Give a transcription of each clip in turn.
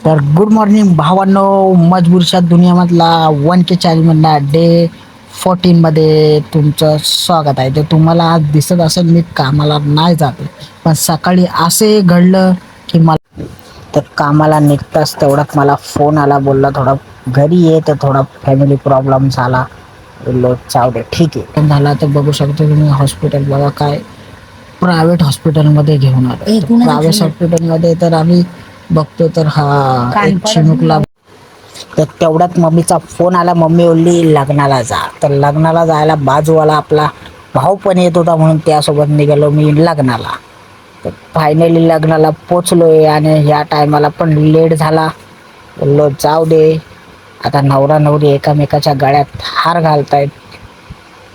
तर good morning भावांनो, मजबूरच्या दुनियामधला 1K चॅनलमधला day 14 मध्ये तुमचं स्वागत आहे. तर तुम्हाला आज दिसत असेल मी कामाला नाही जाते, पण सकाळी असे घडलं की मला तर कामाला निघताच तेवढ्यात मला फोन आला, बोलला थोडा घरी ये, तर थोडा फॅमिली प्रॉब्लेम झाला. बोललो जाऊ दे ठीक आहे. पण झाला तर बघू शकतो तुम्ही हॉस्पिटल बघा, काय प्रायव्हेट हॉस्पिटलमध्ये घेऊन आलो. प्रायव्हेट हॉस्पिटलमध्ये तर आम्ही बघतो तर हा एक चिमुकला. तर तेवढ्यात मम्मीचा फोन आला, मम्मी बोलली लग्नाला जा. तर लग्नाला जायला बाजूवाला आपला भाऊ पण येत होता, म्हणून त्यासोबत निघालो मी लग्नाला. तर फायनली लग्नाला पोचलोय आणि ह्या टायमाला पण लेट झाला. बोललो जाऊ दे, आता नवरा नवरी एकामेकाच्या गळ्यात हार घालतायत,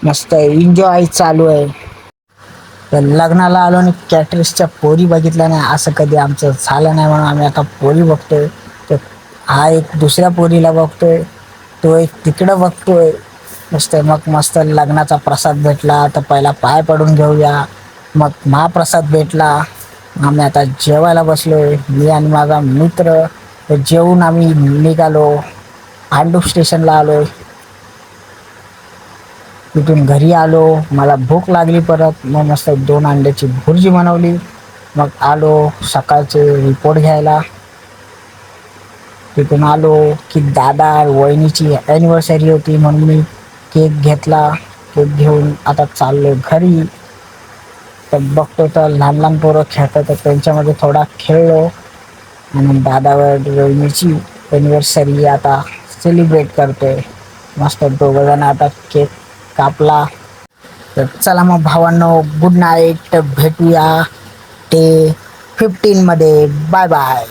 मस्त एन्जॉय चालू आहे. तर लग्नाला आलो आणि कॅटरिसच्या पोरी बघितल्या नाही, असं कधी आमचं झालं नाही, म्हणून आम्ही आता पोरी बघतोय. तर हा एक दुसऱ्या पोरीला बघतोय, तो एक तिकडं बघतोय. मग मस्त लग्नाचा प्रसाद भेटला, तर पहिला पाय पडून घेऊया, मग महाप्रसाद भेटला. आम्ही आता जेवायला बसलोय, मी आणि माझा मित्र. तर जेवून आम्ही निघालो, भांडूप स्टेशनला आलोय. तिथून घरी आलो, मला भूक लागली परत, मग मस्त 2 अंड्याची भुर्जी बनवली. मग आलो सकाळचे रिपोर्ट घ्यायला. तिथून आलो की दादा वहिनीची ॲनिव्हर्सरी होती, म्हणून मी केक घेतला. केक घेऊन आता चाललो घरी. तर बघतो तर लहान लहान पोरं खेळतात, तर त्यांच्यामध्ये थोडा खेळलो आणि दादा वहिनीची ॲनिव्हर्सरी आता सेलिब्रेट करतोय. मस्त दोघं जण आता केक कापला. तर चला मग भावांनो, गुड नाईट, भेटूया डे 15 मध्ये. Bye bye.